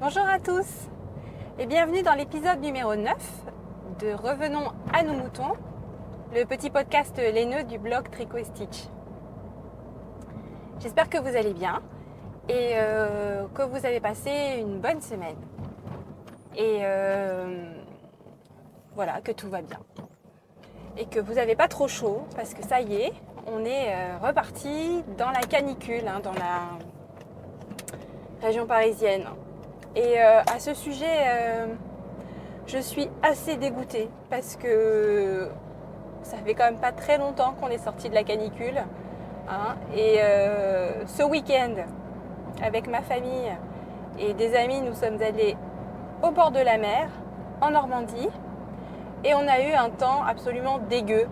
Bonjour à tous et bienvenue dans l'épisode numéro 9 de Revenons à nos moutons, le petit podcast laineux du blog Tricot et Stitch. J'espère que vous allez bien et que vous avez passé une bonne semaine. Et voilà, que tout va bien. Et que vous n'avez pas trop chaud parce que ça y est, on est reparti dans la canicule, dans la région parisienne. Et à ce sujet, je suis assez dégoûtée parce que ça fait quand même pas très longtemps qu'on est sorti de la canicule. Et ce week-end, avec ma famille et des amis, nous sommes allés au bord de la mer, en Normandie. Et on a eu un temps absolument dégueu.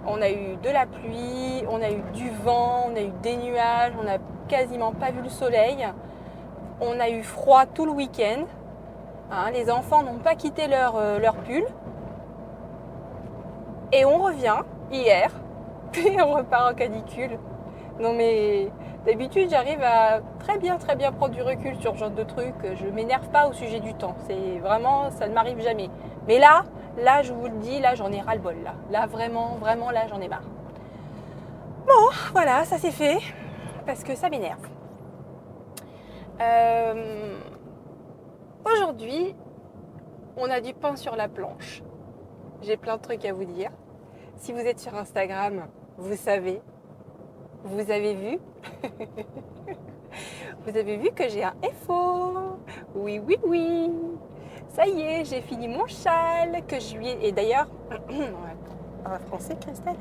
On a eu de la pluie, on a eu du vent, on a eu des nuages, on n'a quasiment pas vu le soleil. On a eu froid tout le week-end. Les enfants n'ont pas quitté leur pull. Et on revient hier, puis on repart en canicule. Non mais d'habitude j'arrive à très bien prendre du recul sur ce genre de trucs. Je ne m'énerve pas au sujet du temps. C'est vraiment, ça ne m'arrive jamais. Mais là je vous le dis, là j'en ai ras le bol. Là vraiment, là j'en ai marre. Bon, voilà, ça c'est fait. Parce que ça m'énerve. Aujourd'hui, on a du pain sur la planche. J'ai plein de trucs à vous dire. Si vous êtes sur Instagram, vous savez, vous avez vu. Vous avez vu que j'ai un FO. Oui. Ça y est, j'ai fini mon châle que je lui ai... Et d'ailleurs, en français, Christelle,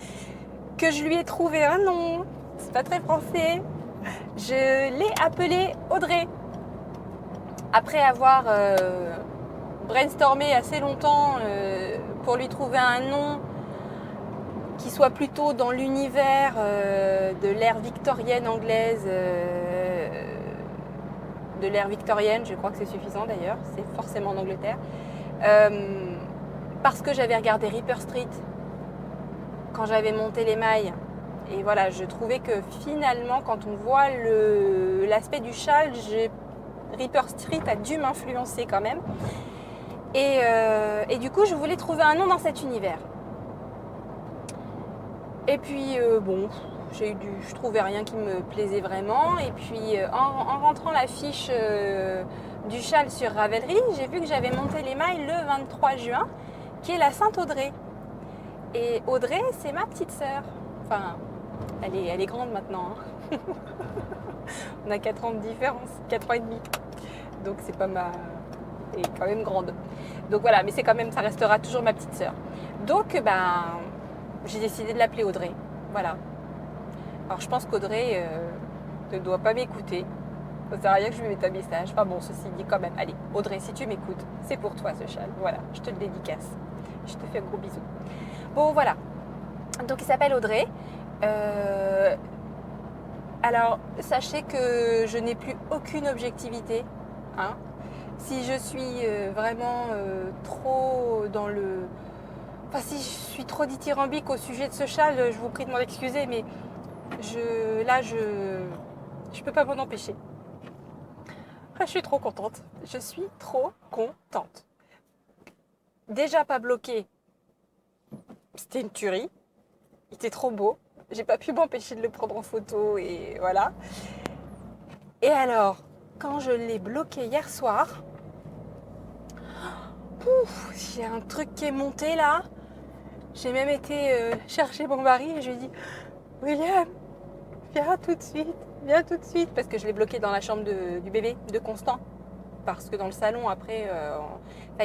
que je lui ai trouvé un nom. C'est pas très français. Je l'ai appelé Audrey. Après avoir brainstormé assez longtemps pour lui trouver un nom qui soit plutôt dans l'univers de l'ère victorienne anglaise, de l'ère victorienne, je crois que c'est suffisant d'ailleurs, c'est forcément en Angleterre, parce que j'avais regardé Ripper Street quand j'avais monté les mailles. Et voilà, je trouvais que finalement, quand on voit l'aspect du châle, Ripper Street a dû m'influencer quand même. Et du coup, je voulais trouver un nom dans cet univers. Et puis, je trouvais rien qui me plaisait vraiment. Et puis, en rentrant la fiche du châle sur Ravelry, j'ai vu que j'avais monté les mailles le 23 juin, qui est la Sainte-Audrey. Et Audrey, c'est ma petite sœur. Enfin, elle est grande maintenant. On a 4 ans de différence, 4 ans et demi. Donc c'est pas elle est quand même grande. Donc voilà, mais ça restera toujours ma petite sœur. Donc j'ai décidé de l'appeler Audrey. Voilà. Alors je pense qu'Audrey ne doit pas m'écouter. Ça sert à rien que je lui mette un message. Enfin bon, ceci dit quand même. Allez, Audrey, si tu m'écoutes, c'est pour toi ce châle. Voilà, je te le dédicace. Je te fais un gros bisou. Bon voilà. Donc il s'appelle Audrey. Alors, sachez que je n'ai plus aucune objectivité. Si je suis vraiment trop dans le... Enfin, si je suis trop dithyrambique au sujet de ce châle, je vous prie de m'en excuser, mais je peux pas m'en empêcher. Je suis trop contente. Je suis trop contente. Déjà pas bloqué. C'était une tuerie. Il était trop beau. J'ai pas pu m'empêcher de le prendre en photo et voilà. Et alors, quand je l'ai bloqué hier soir, j'ai un truc qui est monté là. J'ai même été chercher mon mari et je lui ai dit « William, viens tout de suite !» Parce que je l'ai bloqué dans la chambre du bébé, de Constant. Parce que dans le salon, après,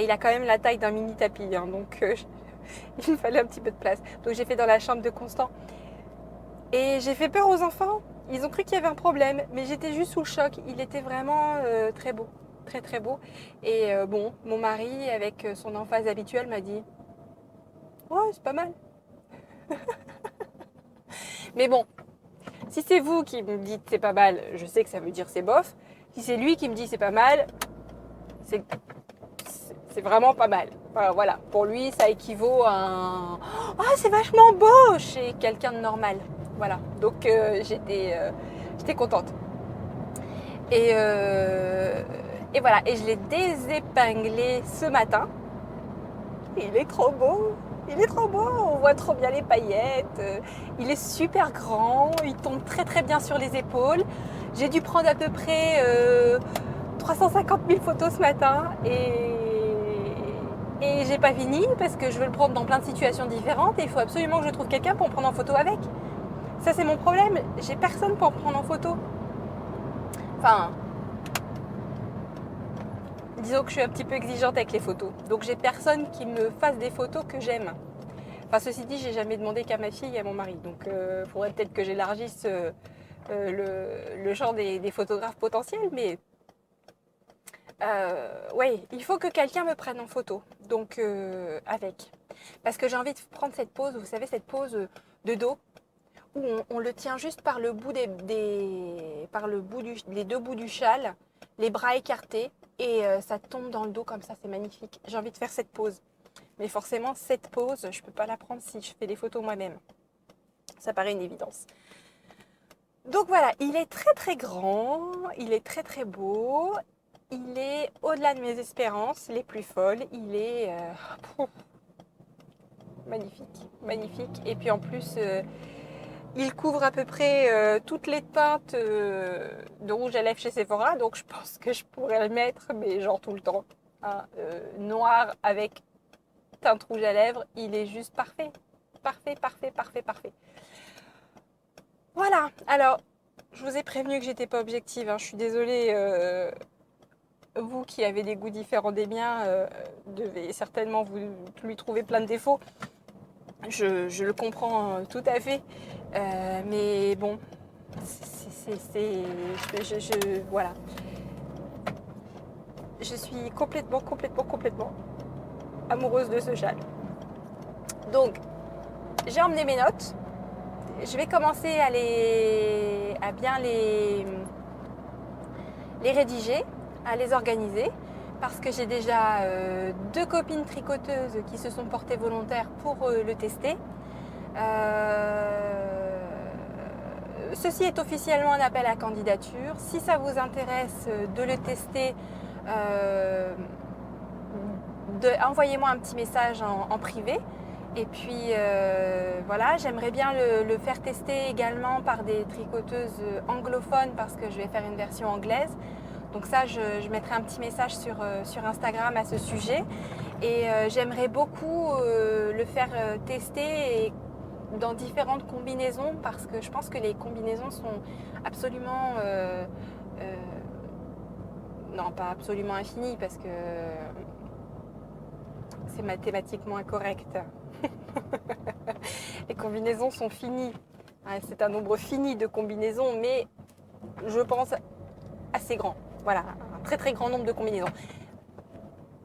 il a quand même la taille d'un mini tapis. Donc, il me fallait un petit peu de place. Donc, j'ai fait dans la chambre de Constant. Et j'ai fait peur aux enfants. Ils ont cru qu'il y avait un problème. Mais j'étais juste sous le choc. Il était vraiment très beau. Très beau. Et mon mari, avec son emphase habituelle, m'a dit « Ouais, c'est pas mal. » Mais bon, si c'est vous qui me dites c'est pas mal, je sais que ça veut dire c'est bof. Si c'est lui qui me dit c'est pas mal, c'est vraiment pas mal. Voilà, pour lui, ça équivaut à un « Ah, c'est vachement beau !» chez quelqu'un de normal. Voilà, donc j'étais contente. Et Et voilà, et je l'ai désépinglé ce matin. Il est trop beau, il est trop beau, on voit trop bien les paillettes. Il est super grand, il tombe très très bien sur les épaules. J'ai dû prendre à peu près 350 000 photos ce matin et j'ai pas fini parce que je veux le prendre dans plein de situations différentes et il faut absolument que je trouve quelqu'un pour me prendre en photo avec. Ça c'est mon problème, j'ai personne pour me prendre en photo. Enfin, disons que je suis un petit peu exigeante avec les photos. Donc j'ai personne qui me fasse des photos que j'aime. Enfin, ceci dit, j'ai jamais demandé qu'à ma fille et à mon mari. Donc il faudrait peut-être que j'élargisse le champ des photographes potentiels. Mais oui, il faut que quelqu'un me prenne en photo. Donc avec. Parce que j'ai envie de prendre cette pose, vous savez, cette pose de dos où on le tient juste par le bout les deux bouts du châle, les bras écartés et ça tombe dans le dos comme ça, c'est magnifique. J'ai envie de faire cette pose. Mais forcément, cette pose, je ne peux pas la prendre si je fais des photos moi-même. Ça paraît une évidence. Donc voilà, il est très très grand, il est très très beau, il est au-delà de mes espérances les plus folles, il est magnifique, magnifique. Et puis en plus, il couvre à peu près toutes les teintes de rouge à lèvres chez Sephora, donc je pense que je pourrais le mettre, mais genre tout le temps. Hein, noir avec teinte rouge à lèvres, il est juste parfait. Parfait, parfait, parfait, parfait. Voilà, alors, je vous ai prévenu que j'étais pas objective, hein. Je suis désolée, vous qui avez des goûts différents des miens, devez certainement vous lui trouver plein de défauts. Je le comprends tout à fait, mais bon, voilà. Je suis complètement amoureuse de ce châle. Donc, j'ai emmené mes notes. Je vais commencer à bien les rédiger, à les organiser, parce que j'ai déjà 2 copines tricoteuses qui se sont portées volontaires pour le tester. Ceci est officiellement un appel à candidature. Si ça vous intéresse de le tester, envoyez-moi un petit message en privé. Et puis voilà, j'aimerais bien le faire tester également par des tricoteuses anglophones parce que je vais faire une version anglaise. Donc ça, je mettrai un petit message sur Instagram à ce sujet. Et j'aimerais beaucoup le faire tester dans différentes combinaisons parce que je pense que les combinaisons sont absolument... non, pas absolument infinies parce que c'est mathématiquement incorrect. Les combinaisons sont finies. C'est un nombre fini de combinaisons, mais je pense assez grand. Voilà, un très très grand nombre de combinaisons.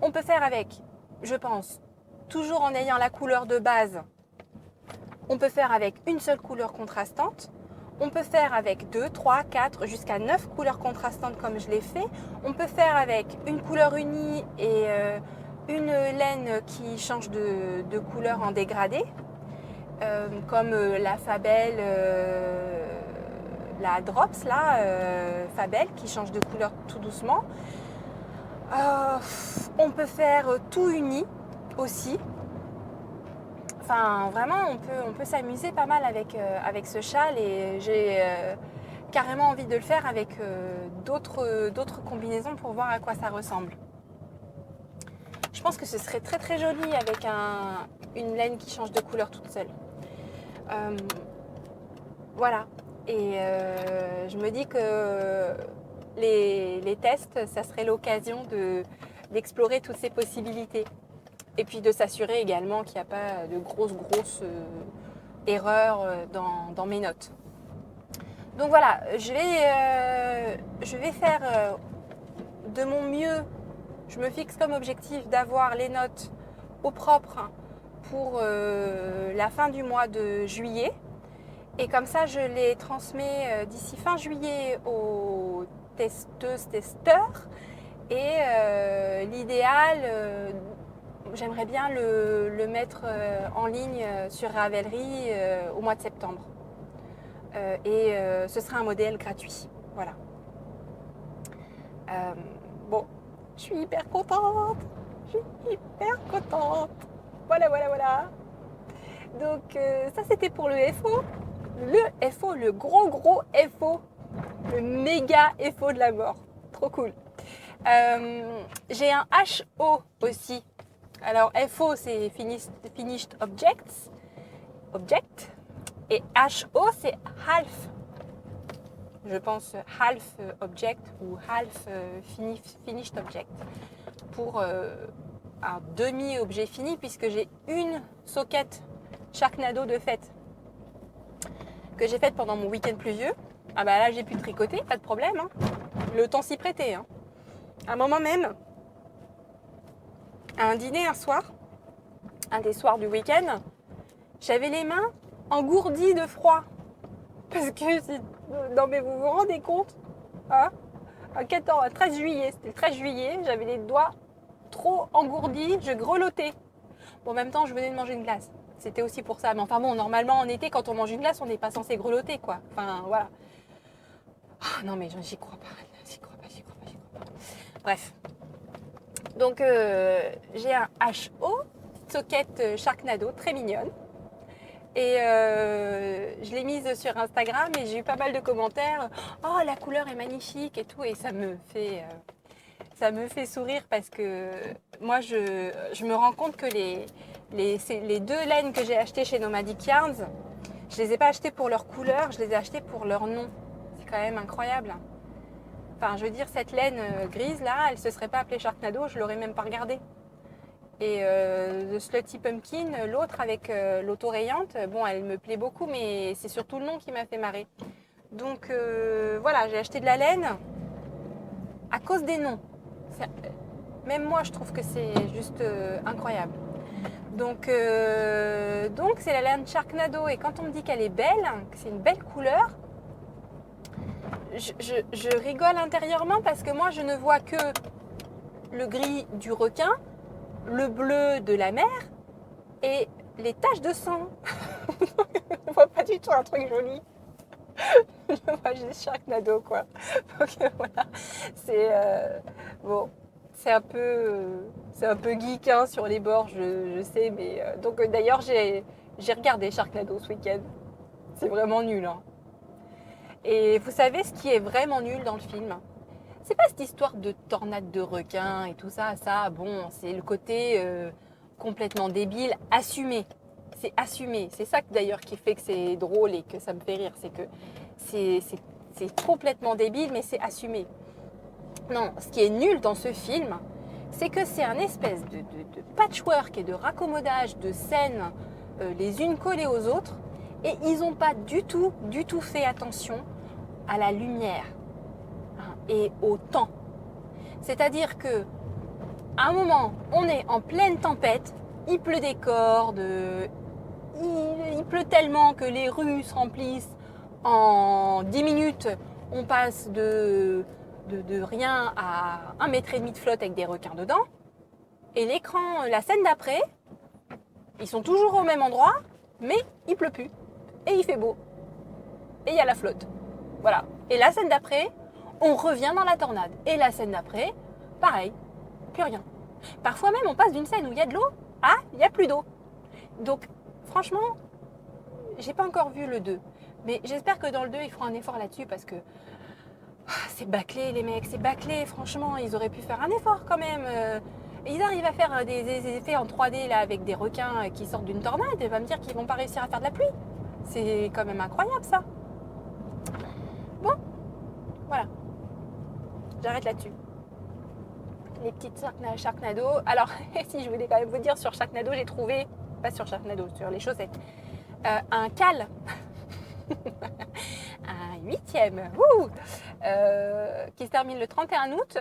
On peut faire avec, je pense, toujours en ayant la couleur de base. On peut faire avec une seule couleur contrastante. On peut faire avec 2, 3, 4, jusqu'à 9 couleurs contrastantes comme je l'ai fait. On peut faire avec une couleur unie et une laine qui change de couleur en dégradé. Comme la Fabel, la Drops là, Fabel qui change de couleur tout doucement. On peut faire tout uni aussi. Enfin vraiment on peut s'amuser pas mal avec ce châle et j'ai carrément envie de le faire avec d'autres combinaisons pour voir à quoi ça ressemble. Je pense que ce serait très très joli avec une laine qui change de couleur toute seule. Voilà. Et je me dis que les tests, ça serait l'occasion d'explorer toutes ces possibilités. Et puis de s'assurer également qu'il n'y a pas de grosses erreurs dans mes notes. Donc voilà, je vais faire de mon mieux. Je me fixe comme objectif d'avoir les notes au propre pour la fin du mois de juillet. Et comme ça, je les transmets d'ici fin juillet aux testeurs. Et l'idéal, j'aimerais bien le mettre en ligne sur Ravelry au mois de septembre. Ce sera un modèle gratuit. Voilà. Bon, Je suis hyper contente. Je suis hyper contente. Voilà, voilà, voilà. Donc ça c'était pour le FO. Le FO, le gros FO. Le méga FO de la mort. Trop cool. J'ai un HO aussi. Alors FO c'est Finished Objects. Object. Et HO c'est Half. Je pense Half Object ou Half Finished Object. Pour un demi-objet fini puisque j'ai une socket Sharknado de fête que j'ai faite pendant mon week-end pluvieux. Ah bah là j'ai pu tricoter, pas de problème. Hein. Le temps s'y prêtait. Hein. À un moment même, à un dîner un soir, un des soirs du week-end, j'avais les mains engourdies de froid. Parce que, non mais vous vous rendez compte hein, à 13 juillet, c'était le 13 juillet, j'avais les doigts trop engourdis, je grelottais. Bon, en même temps, je venais de manger une glace. C'était aussi pour ça. Mais enfin bon, normalement en été, quand on mange une glace, on n'est pas censé grelotter, quoi. Enfin, voilà. Oh, non mais j'y crois pas, j'y crois pas. Bref. Donc, j'ai un HO, socket Sharknado, très mignonne. Et je l'ai mise sur Instagram et j'ai eu pas mal de commentaires. Oh, la couleur est magnifique et tout. Et ça me fait sourire parce que moi, je me rends compte que les deux laines que j'ai achetées chez Nomadic Yarns, je les ai pas achetées pour leur couleur, je les ai achetées pour leur nom. C'est quand même incroyable. Enfin, je veux dire, cette laine grise là, elle se serait pas appelée Sharknado, je l'aurais même pas regardée. Et The Slutty Pumpkin, l'autre avec l'autorayante, bon, elle me plaît beaucoup, mais c'est surtout le nom qui m'a fait marrer. Donc voilà, j'ai acheté de la laine à cause des noms. Même moi, je trouve que c'est juste incroyable. Donc c'est la laine Sharknado. Et quand on me dit qu'elle est belle, que c'est une belle couleur, je rigole intérieurement parce que moi, je ne vois que le gris du requin, le bleu de la mer et les taches de sang. Je ne vois pas du tout un truc joli. Je vois juste Sharknado, quoi. Donc voilà, c'est bon, c'est un peu geek hein, sur les bords, je sais, mais donc d'ailleurs j'ai regardé Sharknado ce week-end. C'est vraiment nul. Hein. Et vous savez ce qui est vraiment nul dans le film? C'est pas cette histoire de tornade de requins et tout ça, bon, c'est le côté complètement débile, assumé. C'est assumé. C'est ça d'ailleurs qui fait que c'est drôle et que ça me fait rire, c'est que c'est complètement débile, mais c'est assumé. Non, ce qui est nul dans ce film, c'est que c'est un espèce de patchwork et de raccommodage de scènes les unes collées aux autres, et ils n'ont pas du tout fait attention à la lumière et au temps. C'est-à-dire que à un moment, on est en pleine tempête, il pleut des cordes, il pleut tellement que les rues se remplissent en 10 minutes. On passe de rien à 1,5 mètre de flotte avec des requins dedans. Et l'écran, la scène d'après, ils sont toujours au même endroit, mais il pleut plus. Et il fait beau. Et il y a la flotte. Voilà. Et la scène d'après, on revient dans la tornade. Et la scène d'après, pareil, plus rien. Parfois même, on passe d'une scène où il y a de l'eau à il n'y a plus d'eau. Donc, franchement, j'ai pas encore vu le 2. Mais j'espère que dans le 2, ils feront un effort là-dessus parce que c'est bâclé, les mecs, c'est bâclé. Franchement, ils auraient pu faire un effort quand même. Ils arrivent à faire des effets en 3D là, avec des requins qui sortent d'une tornade. Et va me dire qu'ils vont pas réussir à faire de la pluie. C'est quand même incroyable ça. Bon, voilà. J'arrête là-dessus. Les petites Sharknado. Alors, si je voulais quand même vous dire, sur Sharknado, j'ai trouvé, pas sur Sharknado, sur les chaussettes, un cal, un 8e, qui se termine le 31 août.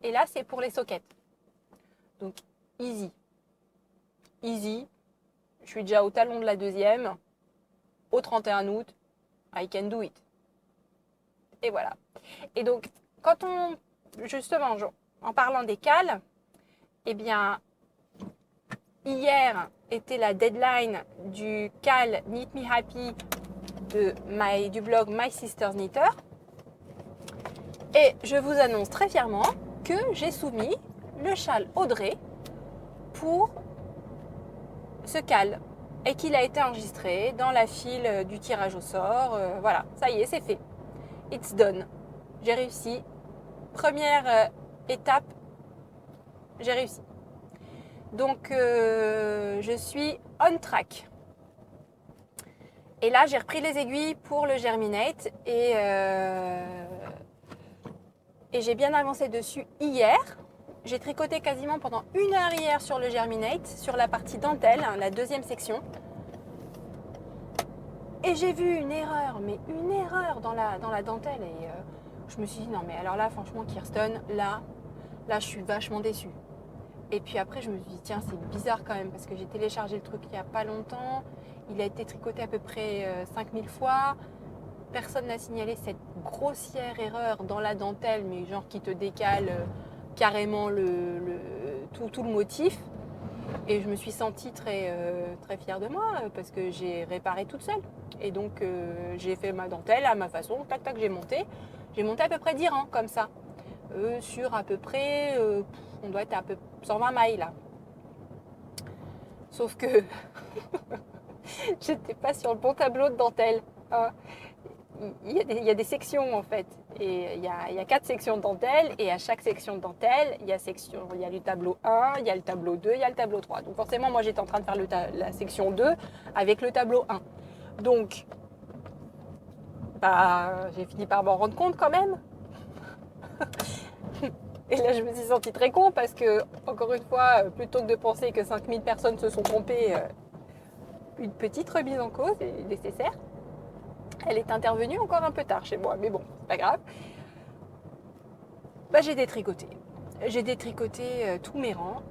Et là, c'est pour les sockets. Donc, easy. Easy. Je suis déjà au talon de la 2e. Au 31 août, I can do it. Et voilà. Et donc, quand on, justement, en parlant des cals, eh bien, hier était la deadline du cal Knit Me Happy du blog My Sister's Knitter. Et je vous annonce très fièrement que que j'ai soumis le châle Audrey pour ce cal et qu'il a été enregistré dans la file du tirage au sort. Voilà, ça y est, c'est fait. It's done. J'ai réussi. Première étape, j'ai réussi. Donc, je suis on track. Et là, j'ai repris les aiguilles pour le Germinate et j'ai bien avancé dessus hier. J'ai tricoté quasiment pendant 1 heure hier sur le Germinate, sur la partie dentelle, la deuxième section. Et j'ai vu une erreur, mais une erreur dans la dentelle. Et je me suis dit, non mais alors là, franchement, Kirsten, là, je suis vachement déçue. Et puis après, je me suis dit, tiens, c'est bizarre quand même, parce que j'ai téléchargé le truc il n'y a pas longtemps. Il a été tricoté à peu près 5000 fois. Personne n'a signalé cette grossière erreur dans la dentelle, mais genre qui te décale carrément tout le motif. Et je me suis sentie très fière de moi, parce que j'ai réparé toute seule. Et donc, j'ai fait ma dentelle à ma façon, tac, tac, j'ai monté. J'ai monté à peu près 10 rangs, comme ça. Sur à peu près, on doit être à peu 120 mailles là. Sauf que j'étais pas sur le bon tableau de dentelle. Il y a des sections en fait. Et il y a 4 sections de dentelle. Et à chaque section de dentelle, il y a le tableau 1, il y a le tableau 2, il y a le tableau 3. Donc forcément, moi j'étais en train de faire la section 2 avec le tableau 1. Donc, j'ai fini par m'en rendre compte quand même. Et là, je me suis sentie très con parce que, encore une fois, plutôt que de penser que 5000 personnes se sont trompées, une petite remise en cause est nécessaire. Elle est intervenue encore un peu tard chez moi, mais bon, c'est pas grave. J'ai détricoté. J'ai détricoté tous mes rangs.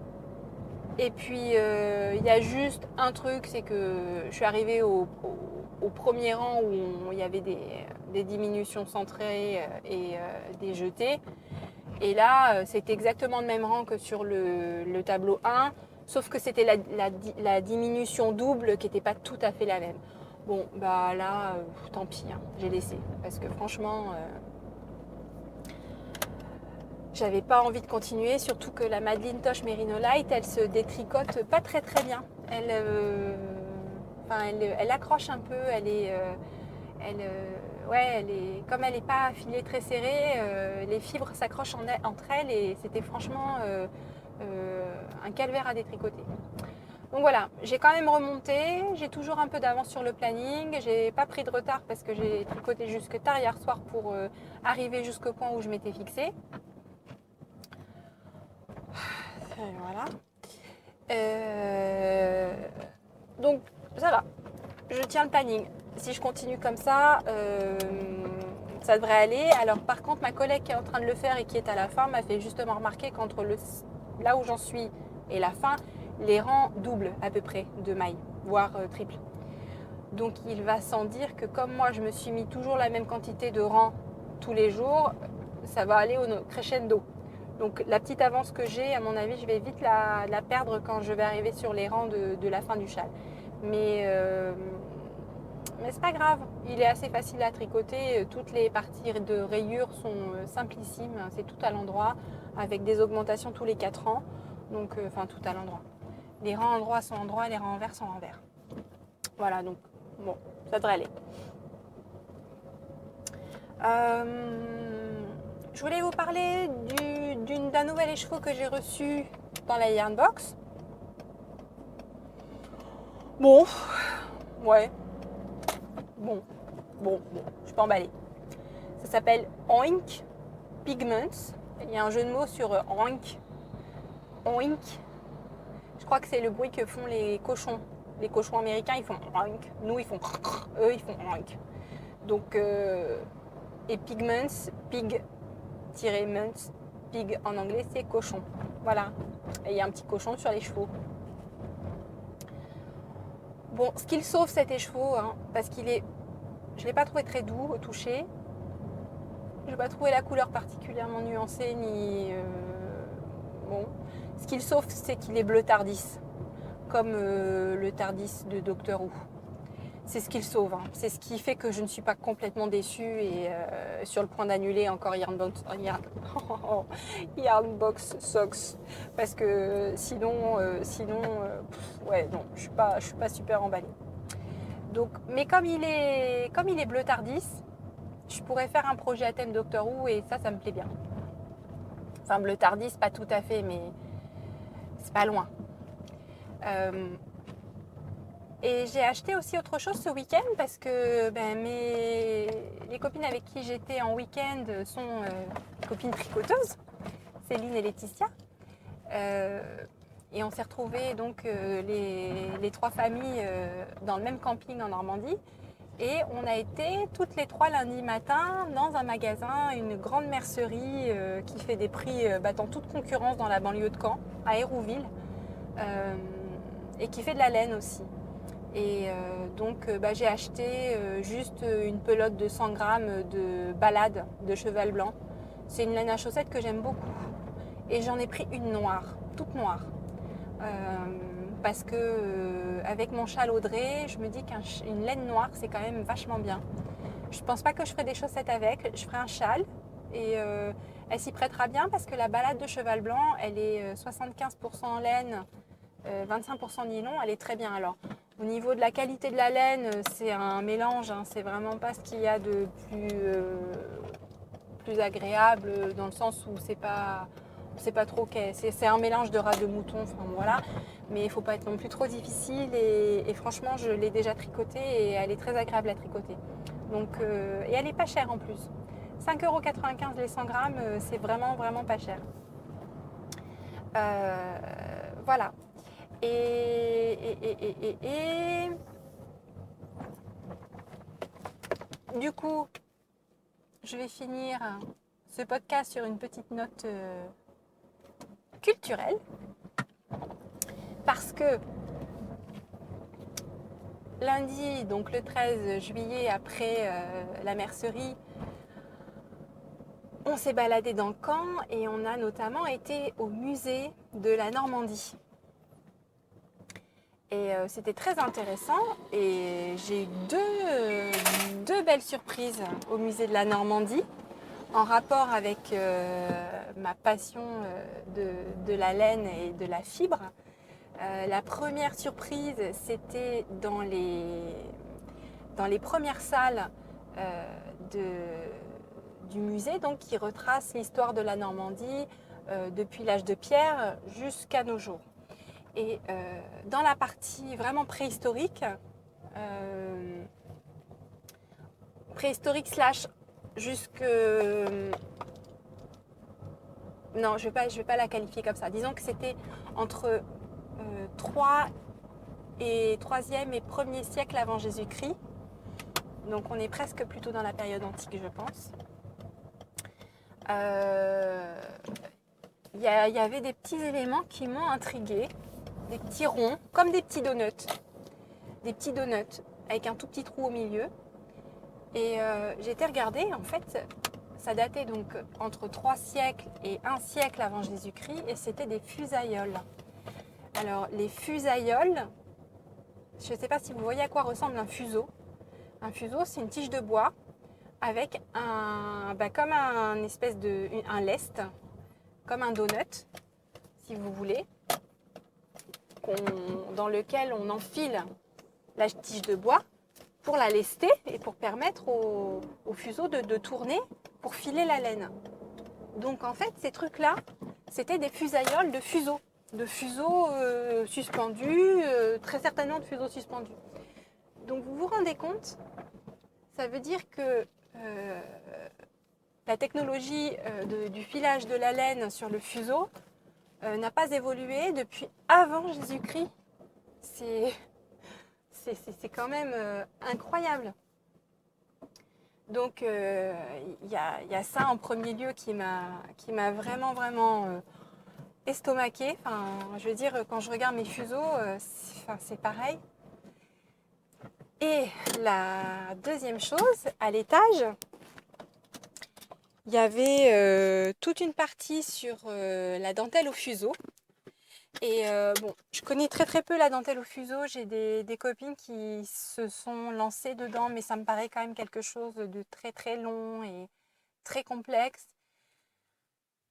Et puis, il y a juste un truc, c'est que je suis arrivée au premier rang où il y avait des diminutions centrées et des jetées. Et là, c'était exactement le même rang que sur le tableau 1, sauf que c'était la diminution double qui n'était pas tout à fait la même. Bon, là, tant pis, hein, j'ai laissé. Parce que franchement, j'avais pas envie de continuer, surtout que la Madeline Tosh Merino Light, elle se détricote pas très très bien. Elle accroche un peu, comme elle n'est pas affilée très serrée, les fibres s'accrochent entre elles et c'était franchement un calvaire à détricoter. Donc voilà, j'ai quand même remonté, j'ai toujours un peu d'avance sur le planning, j'ai pas pris de retard parce que j'ai tricoté jusque tard hier soir pour arriver jusqu'au point où je m'étais fixée. Voilà. Donc ça va, je tiens le planning. Si je continue comme ça, ça devrait aller. Alors par contre, ma collègue qui est en train de le faire et qui est à la fin m'a fait justement remarquer qu'entre là où j'en suis et la fin, les rangs doublent à peu près de mailles, voire triple. Donc il va sans dire que comme moi je me suis mis toujours la même quantité de rangs tous les jours, ça va aller au crescendo. Donc la petite avance que j'ai, à mon avis, je vais vite la perdre quand je vais arriver sur les rangs de la fin du châle. Mais c'est pas grave, il est assez facile à tricoter. Toutes les parties de rayures sont simplissimes, c'est tout à l'endroit, avec des augmentations tous les 4 rangs. Donc, tout à l'endroit. Les rangs endroits sont endroits, les rangs envers sont envers. Voilà, donc bon, ça devrait aller. Je voulais vous parler d'un nouvel écheveau que j'ai reçu dans la Yarn Box. Bon, ouais. Bon, je peux emballer. Ça s'appelle Oink Pigments. Il y a un jeu de mots sur Oink. Oink. Je crois que c'est le bruit que font les cochons. Les cochons américains, ils font Oink. Nous, ils font eux, ils font Oink. Donc, et Pigments, pig-months, pig en anglais, c'est cochon. Voilà. Et il y a un petit cochon sur les chevaux. Bon, ce qu'il sauve cet écheveau, parce je ne l'ai pas trouvé très doux au toucher. Je n'ai pas trouvé la couleur particulièrement nuancée, ni... Bon. Ce qu'il sauve, c'est qu'il est bleu Tardis, comme le Tardis de Doctor Who. c'est ce qui le sauve. Hein. C'est ce qui fait que je ne suis pas complètement déçue et sur le point d'annuler encore Yarnbox Socks. Parce que sinon, ouais, non, je suis pas super emballée. Donc, mais comme il est bleu Tardis, je pourrais faire un projet à thème Doctor Who et ça me plaît bien. Enfin, bleu Tardis, pas tout à fait, mais c'est pas loin. Et j'ai acheté aussi autre chose ce week-end parce que les copines avec qui j'étais en week-end sont copines tricoteuses, Céline et Laetitia. Et on s'est retrouvés donc les trois familles dans le même camping en Normandie. Et on a été toutes les trois lundi matin dans un magasin, une grande mercerie qui fait des prix battant toute concurrence dans la banlieue de Caen, à Hérouville, et qui fait de la laine aussi. Et donc j'ai acheté juste une pelote de 100 grammes de balade de cheval blanc. C'est une laine à chaussettes que j'aime beaucoup. Et j'en ai pris une noire, toute noire. Parce que avec mon châle Audrey, je me dis qu'une laine noire, c'est quand même vachement bien. Je pense pas que je ferai des chaussettes avec, je ferai un châle. Et elle s'y prêtera bien parce que la balade de cheval blanc, elle est 75% laine, 25% nylon, elle est très bien. Alors, au niveau de la qualité de la laine, c'est un mélange, hein, c'est vraiment pas ce qu'il y a de plus agréable dans le sens où c'est pas trop c'est un mélange de ras de mouton, enfin voilà, mais il faut pas être non plus trop difficile et franchement je l'ai déjà tricotée et elle est très agréable à tricoter. Donc et elle est pas chère en plus. 5,95 € les 100 grammes, c'est vraiment pas cher. Voilà. Et du coup, je vais finir ce podcast sur une petite note culturelle. Parce que lundi, donc le 13 juillet, après la mercerie, on s'est baladé dans Caen et on a notamment été au musée de la Normandie. Et c'était très intéressant et j'ai eu deux belles surprises au musée de la Normandie en rapport avec ma passion de la laine et de la fibre. La première surprise, c'était dans les premières salles du musée, donc, qui retrace l'histoire de la Normandie depuis l'âge de pierre jusqu'à nos jours. Et dans la partie vraiment préhistorique slash jusque... non, je vais pas la qualifier comme ça. Disons que c'était entre 3e et 1er siècle avant Jésus-Christ. Donc on est presque plutôt dans la période antique, je pense. Il y avait des petits éléments qui m'ont intriguée. Des petits ronds, comme des petits donuts. Des petits donuts avec un tout petit trou au milieu. Et j'ai été regarder, en fait, ça datait donc entre 3 siècles et 1 siècle avant Jésus-Christ, et c'était des fusailloles. Alors, les fusailloles, je ne sais pas si vous voyez à quoi ressemble un fuseau. Un fuseau, c'est une tige de bois avec comme un lest, comme un donut, si vous voulez, dans lequel on enfile la tige de bois pour la lester et pour permettre au fuseau de tourner pour filer la laine. Donc en fait, ces trucs-là, c'était des fusailloles de fuseaux suspendus, très certainement de fuseaux suspendus. Donc vous vous rendez compte, ça veut dire que la technologie du filage de la laine sur le fuseau n'a pas évolué depuis avant Jésus-Christ. C'est quand même incroyable. Donc il y a ça en premier lieu qui m'a vraiment estomaquée. Enfin, je veux dire, quand je regarde mes fuseaux, c'est pareil. Et la deuxième chose, à l'étage, il y avait toute une partie sur la dentelle au fuseau. Et bon, je connais très très peu la dentelle au fuseau. J'ai des copines qui se sont lancées dedans, mais ça me paraît quand même quelque chose de très très long et très complexe.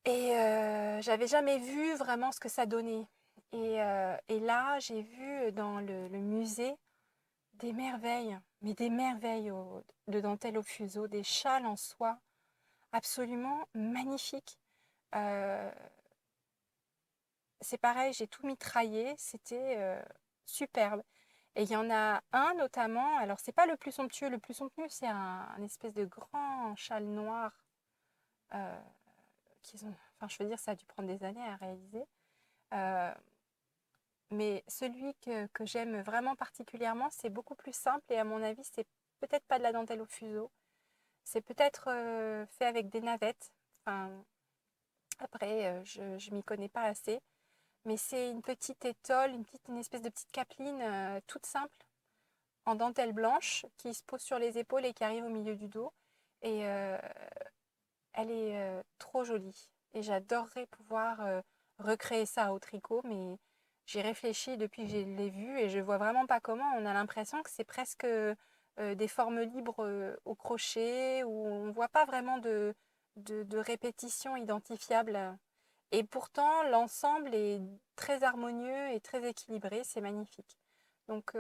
Et j'avais jamais vu vraiment ce que ça donnait. Et là, j'ai vu dans le musée des merveilles, mais des merveilles de dentelle au fuseau, des châles en soie absolument magnifiques. Euh, c'est pareil, j'ai tout mitraillé, c'était superbe. Et il y en a un notamment, alors c'est pas le plus somptueux c'est un espèce de grand châle noir euh, qu'ils ont, enfin je veux dire ça a dû prendre des années à réaliser. Euh, mais celui que j'aime vraiment particulièrement, c'est beaucoup plus simple et à mon avis c'est peut-être pas de la dentelle au fuseau, c'est peut-être fait avec des navettes. Enfin, après, je m'y connais pas assez. Mais c'est une petite étole, une espèce de petite capeline toute simple, en dentelle blanche, qui se pose sur les épaules et qui arrive au milieu du dos. Et elle est trop jolie. Et j'adorerais pouvoir recréer ça au tricot, mais j'ai réfléchi depuis que je l'ai vu et je vois vraiment pas comment. On a l'impression que c'est presque des formes libres au crochet, où on voit pas vraiment de répétition identifiable. Et pourtant, l'ensemble est très harmonieux et très équilibré, c'est magnifique. Donc,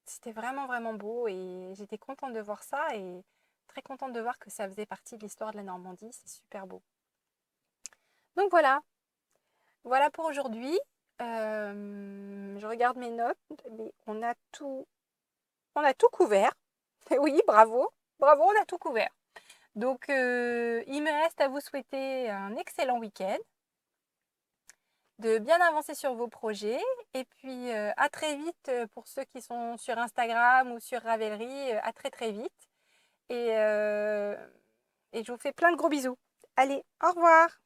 c'était vraiment, vraiment beau et j'étais contente de voir ça et très contente de voir que ça faisait partie de l'histoire de la Normandie, c'est super beau. Donc voilà, voilà pour aujourd'hui. Je regarde mes notes, mais on a tout couvert. Oui, bravo, bravo, on a tout couvert. Donc, il me reste à vous souhaiter un excellent week-end, de bien avancer sur vos projets. Et puis, à très vite pour ceux qui sont sur Instagram ou sur Ravelry. À très très vite. Et, euh, et je vous fais plein de gros bisous. Allez, au revoir!